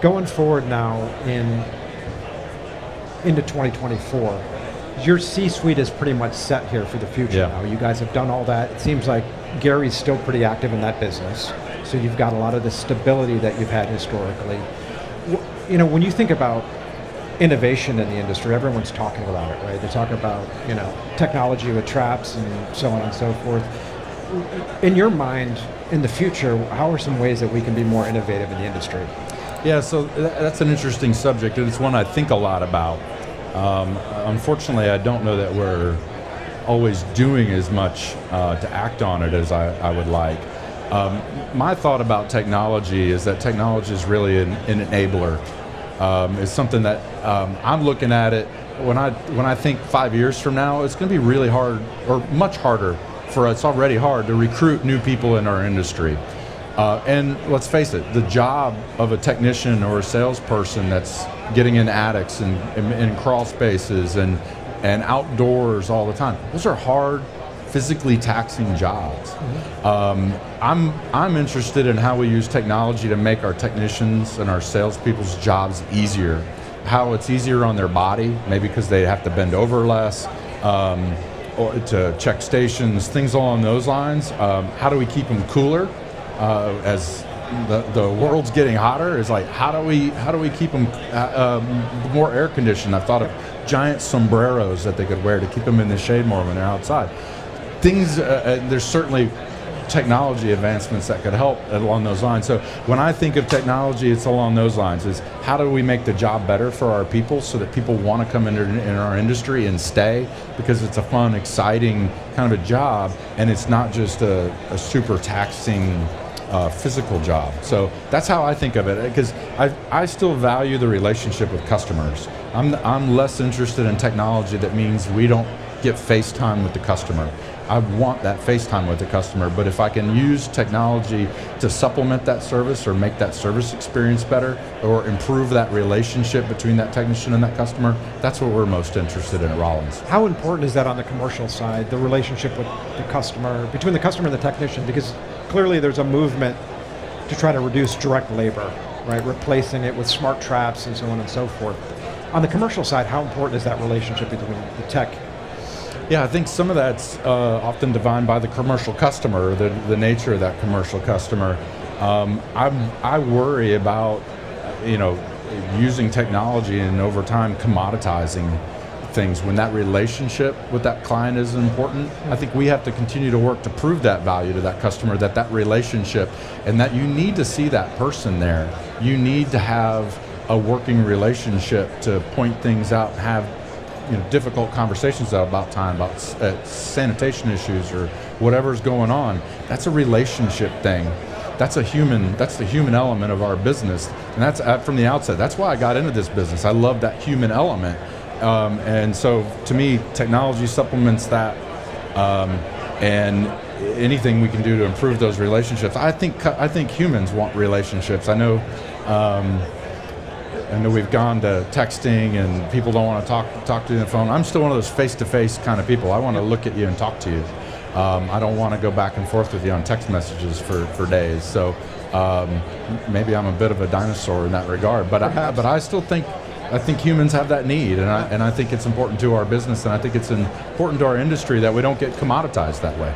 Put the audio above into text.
Going forward now into 2024, your C-suite is pretty much set here for the future now. You guys have done all that. It seems like Gary's still pretty active in that business. So you've got a lot of the stability that you've had historically. You know, when you think about innovation in the industry, everyone's talking about it, right? They talk about, you know, technology with traps and so on and so forth. In your mind, in the future, how are some ways that we can be more innovative in the industry? Yeah, so that's an interesting subject, and it's one I think a lot about. Unfortunately, I don't know that we're always doing as much to act on it as I would like. My thought about technology is that technology is really an enabler. It's something that I'm looking at it when I think 5 years from now, it's going to be really hard, or much harder for us. It's already hard to recruit new people in our industry. And let's face it, the job of a technician or a salesperson that's getting in attics and in crawl spaces and outdoors all the time, those are hard, physically taxing jobs. I'm interested in how we use technology to make our technicians and our salespeople's jobs easier. How it's easier on their body, maybe because they have to bend over less, or to check stations, things along those lines. How do we keep them cooler? As the world's getting hotter, is like how do we keep them more air conditioned? I've thought of giant sombreros that they could wear to keep them in the shade more when they're outside. There's certainly technology advancements that could help along those lines. So when I think of technology, it's along those lines. Is how do we make the job better for our people so that people want to come in our industry and stay, because it's a fun, exciting kind of a job, and it's not just a super taxing physical job. So that's how I think of it, because I still value the relationship with customers. I'm less interested in technology that means we don't get FaceTime with the customer. I want that FaceTime with the customer, but if I can use technology to supplement that service or make that service experience better or improve that relationship between that technician and that customer, that's what we're most interested in at Rollins. How important is that on the commercial side, the relationship with the customer, between the customer and the technician? Because clearly there's a movement to try to reduce direct labor, right? Replacing it with smart traps and so on and so forth. On the commercial side, how important is that relationship between the tech? Yeah, I think some of that's often defined by the commercial customer, the nature of that commercial customer. I worry about, using technology and over time commoditizing things when that relationship with that client is important. I think we have to continue to work to prove that value to that customer, that relationship, and that you need to see that person there. You need to have a working relationship to point things out and have difficult conversations about time, about sanitation issues or whatever's going on. That's a relationship thing. That's the human element of our business. And that's from the outset. That's why I got into this business. I love that human element. And so to me, technology supplements that. And anything we can do to improve those relationships. I think humans want relationships. I know we've gone to texting and people don't want to talk to you on the phone. I'm still one of those face-to-face kind of people. I want to look at you and talk to you. I don't want to go back and forth with you on text messages for days. So maybe I'm a bit of a dinosaur in that regard. But I still think humans have that need, and I think it's important to our business, and I think it's important to our industry that we don't get commoditized that way.